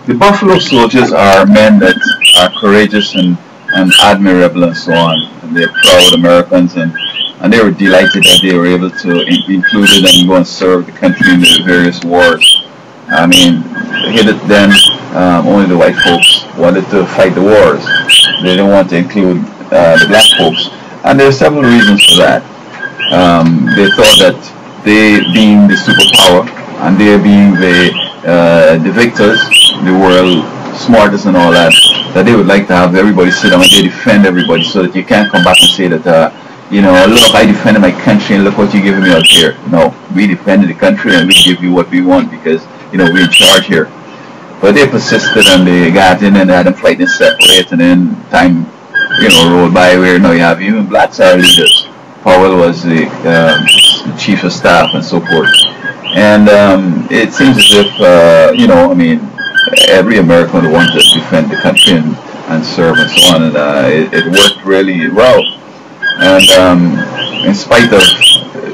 The Buffalo Soldiers are men that are courageous and admirable and so on. And they're proud Americans, and they were delighted that they were able to be included and go and serve the country in the various wars. I mean, hit it then, only the white folks wanted to fight the wars. They didn't want to include the black folks. And there are several reasons for that. They thought that they being the superpower and they being the victors, the world smartest and all that, that they would like to have everybody sit down and they defend everybody so that you can't come back and say that, look, I defended my country and look what you're giving me out here. No, we defended the country and we give you what we want because, we're in charge here. But they persisted and they got in and they had them fighting separate, and then time, rolled by where now you have even blacks are leaders. Powell was the chief of staff and so forth. And it seems as if, every American would want to defend the country and serve and so on. And it worked really well. And in spite of,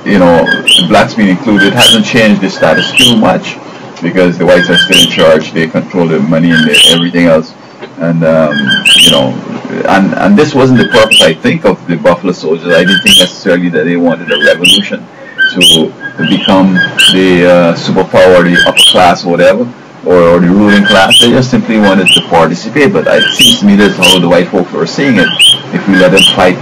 the blacks being included, it hasn't changed the status too much because the whites are still in charge. They control the money and everything else. And, and this wasn't the purpose, I think, of the Buffalo Soldiers. I didn't think necessarily that they wanted a revolution to become the superpower, the upper class or whatever, or the ruling class. They just simply wanted to participate. But it seems to me that's how the white folks were seeing it. If we let them fight,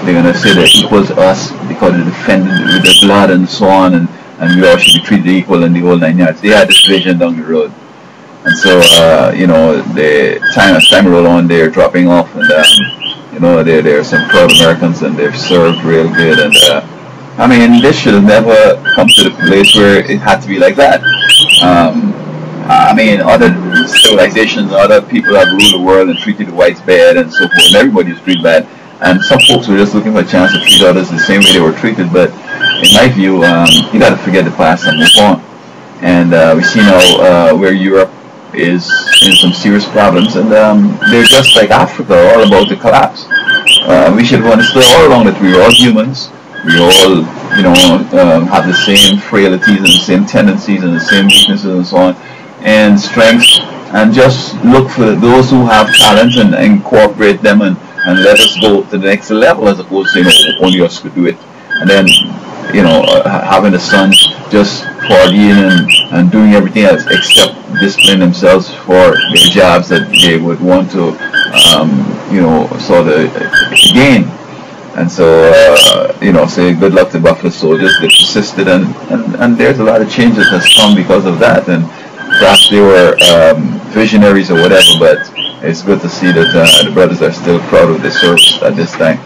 they're going to say they're equal to us because they defended with their blood and so on, and we all should be treated equal and the whole 9 yards. They had this vision down the road. And so, the as time roll on, they're dropping off, and there are some proud Americans, and they've served real good. And this should have never come to the place where it had to be like that. Other civilizations, other people have ruled the world and treated the whites bad and so forth, and everybody was treated bad. And some folks were just looking for a chance to treat others the same way they were treated. But in my view, you got to forget the past and move on. And we see now where Europe is in some serious problems, and they're just like Africa, all about to collapse. We should understand all along that we're all humans. We all, have the same frailties and the same tendencies and the same weaknesses and so on, and strengths, and just look for those who have talents and incorporate them and let us go to the next level as opposed to, only us could do it. And then, having the sons just partying and doing everything else except discipline themselves for their jobs that they would want to, sort of gain. And so, say good luck to Buffalo Soldiers. They persisted, and there's a lot of change that has come because of that. And perhaps they were visionaries or whatever, but it's good to see that the brothers are still proud of their service at this time.